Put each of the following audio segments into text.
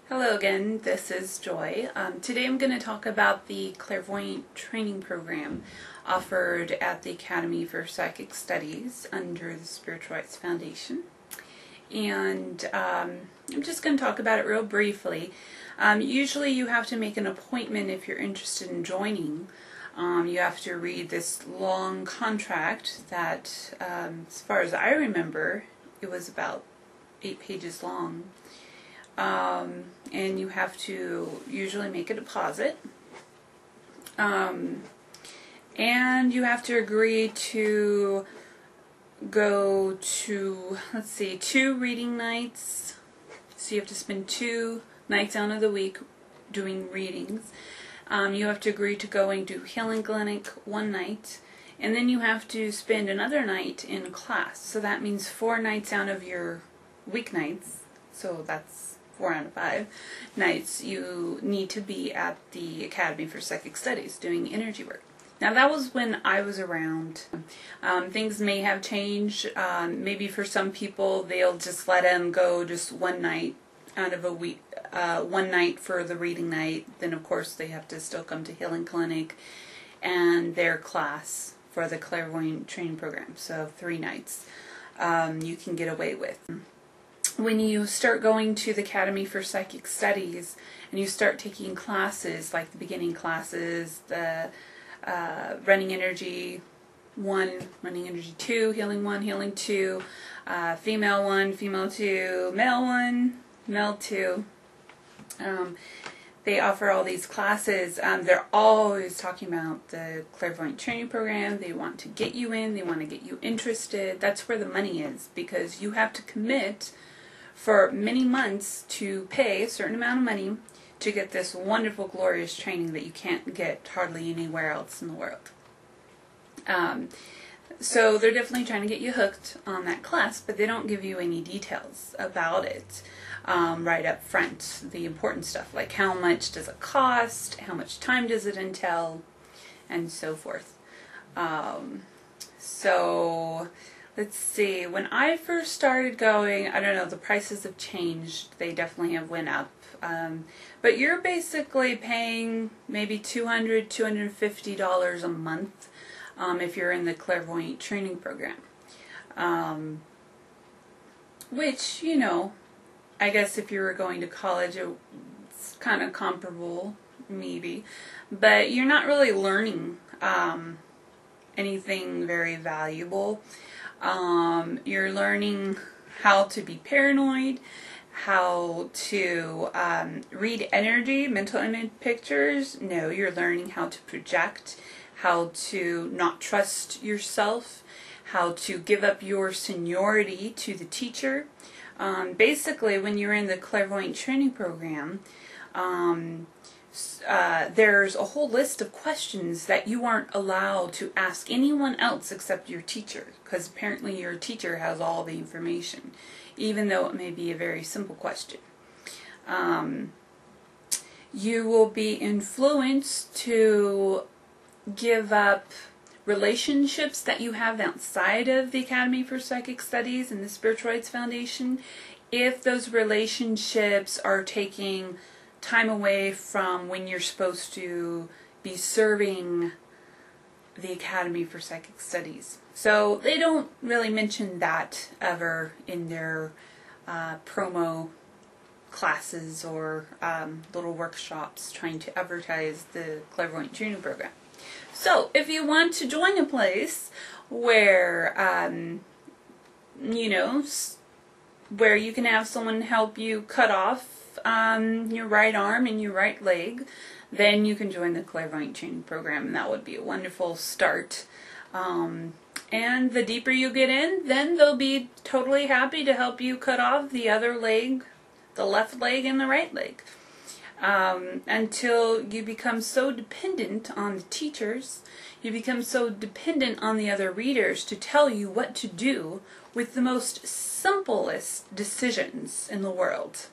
Hello again, this is Joy. Today I'm going to talk about the Clairvoyant training program offered at the Academy for Psychic Studies under the Spiritualites Foundation. And I'm just going to talk about it real briefly. Usually you have to make an appointment if you're interested in joining. You have to read this long contract that, as far as I remember, it was about 8 pages long. And you have to usually make a deposit. And you have to agree to go to, 2 reading nights. So you have to spend 2 nights out of the week doing readings. You have to agree to going to healing clinic 1 night. And then you have to spend another night in class. So that means 4 nights out of your weeknights. So that's 4 out of 5 nights you need to be at the Academy for Psychic Studies doing energy work. Now that was when I was around. Things may have changed. Maybe for some people they'll just let them go just 1 night out of a week, 1 night for the reading night. Then of course they have to still come to healing clinic and their class for the Clairvoyant training program. So 3 nights you can get away with. When you start going to the Academy for Psychic Studies and you start taking classes, like the beginning classes, the Running Energy 1, Running Energy 2, Healing 1, Healing 2, Female 1, Female 2, Male 1, Male 2, they offer all these classes. They're always talking about the Clairvoyant training program. They want to get you in. They want to get you interested. That's where the money is, because you have to commit for many months to pay a certain amount of money to get this wonderful, glorious training that you can't get hardly anywhere else in the world. So they're definitely trying to get you hooked on that class, but they don't give you any details about it right up front. The important stuff, like how much does it cost, how much time does it entail, and so forth. Let's see, when I first started going, I don't know, the prices have changed. They definitely have went up. But you're basically paying maybe $200, $250 a month if you're in the Clairvoyant training program. Which, you know, I guess if you were going to college, it's kind of comparable, maybe. But you're not really learning anything very valuable. You're learning how to be paranoid, how to read energy, mental image pictures. No, you're learning how to project, how to not trust yourself, how to give up your seniority to the teacher. Basically, when you're in the Clairvoyant training program, there's a whole list of questions that you aren't allowed to ask anyone else except your teacher, because apparently your teacher has all the information, even though it may be a very simple question. You will be influenced to give up relationships that you have outside of the Academy for Psychic Studies and the Spiritualites Foundation if those relationships are taking time away from when you're supposed to be serving the Academy for Psychic Studies. So they don't really mention that ever in their promo classes or little workshops trying to advertise the Clairvoyant training program. So if you want to join a place where, you know, where you can have someone help you cut off your right arm and your right leg, then you can join the Clairvoyant training program, and that would be a wonderful start. And the deeper you get in, then they'll be totally happy to help you cut off the other leg, the left leg and the right leg, until you become so dependent on the teachers, you become so dependent on the other readers to tell you what to do with the most simplest decisions in the world.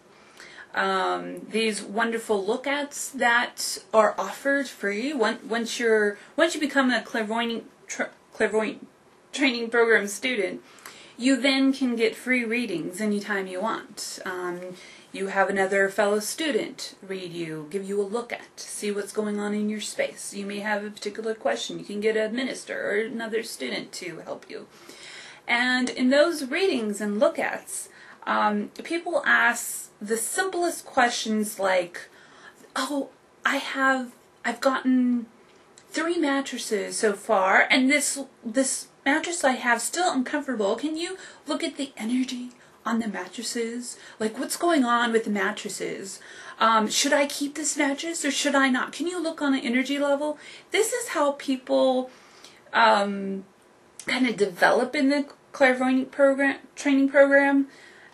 These wonderful look-ats that are offered free once you become a Clairvoyant training program student, you then can get free readings anytime you want. You have another fellow student read you, give you a look at, see what's going on in your space. You may have a particular question. You can get a minister or another student to help you. And in those readings and look-ats, people ask the simplest questions like, oh, I've gotten 3 mattresses so far, and this mattress I have still uncomfortable. Can you look at the energy on the mattresses? Like, what's going on with the mattresses? Should I keep this mattress or should I not? Can you look on an energy level? This is how people kind of develop in the Clairvoyant training program.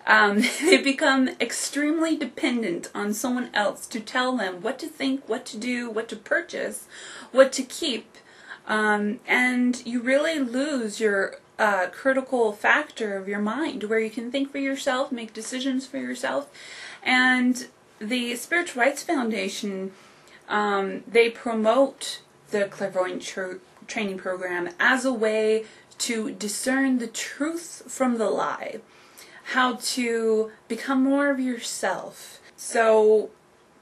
They become extremely dependent on someone else to tell them what to think, what to do, what to purchase, what to keep. And you really lose your critical factor of your mind, where you can think for yourself, make decisions for yourself. And the Spiritual Rights Foundation, they promote the Clairvoyant training program as a way to discern the truth from the lie, how to become more of yourself. So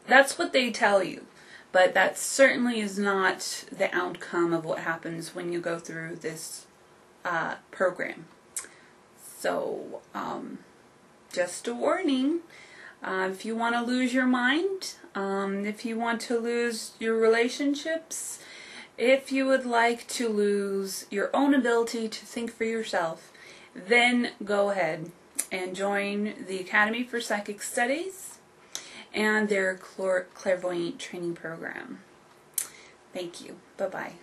that's what they tell you. But that certainly is not the outcome of what happens when you go through this program. So, just a warning. If you want to lose your mind, if you want to lose your relationships, if you would like to lose your own ability to think for yourself, then go ahead and join the Academy for Psychic Studies and their Clairvoyant training program. Thank you. Bye-bye.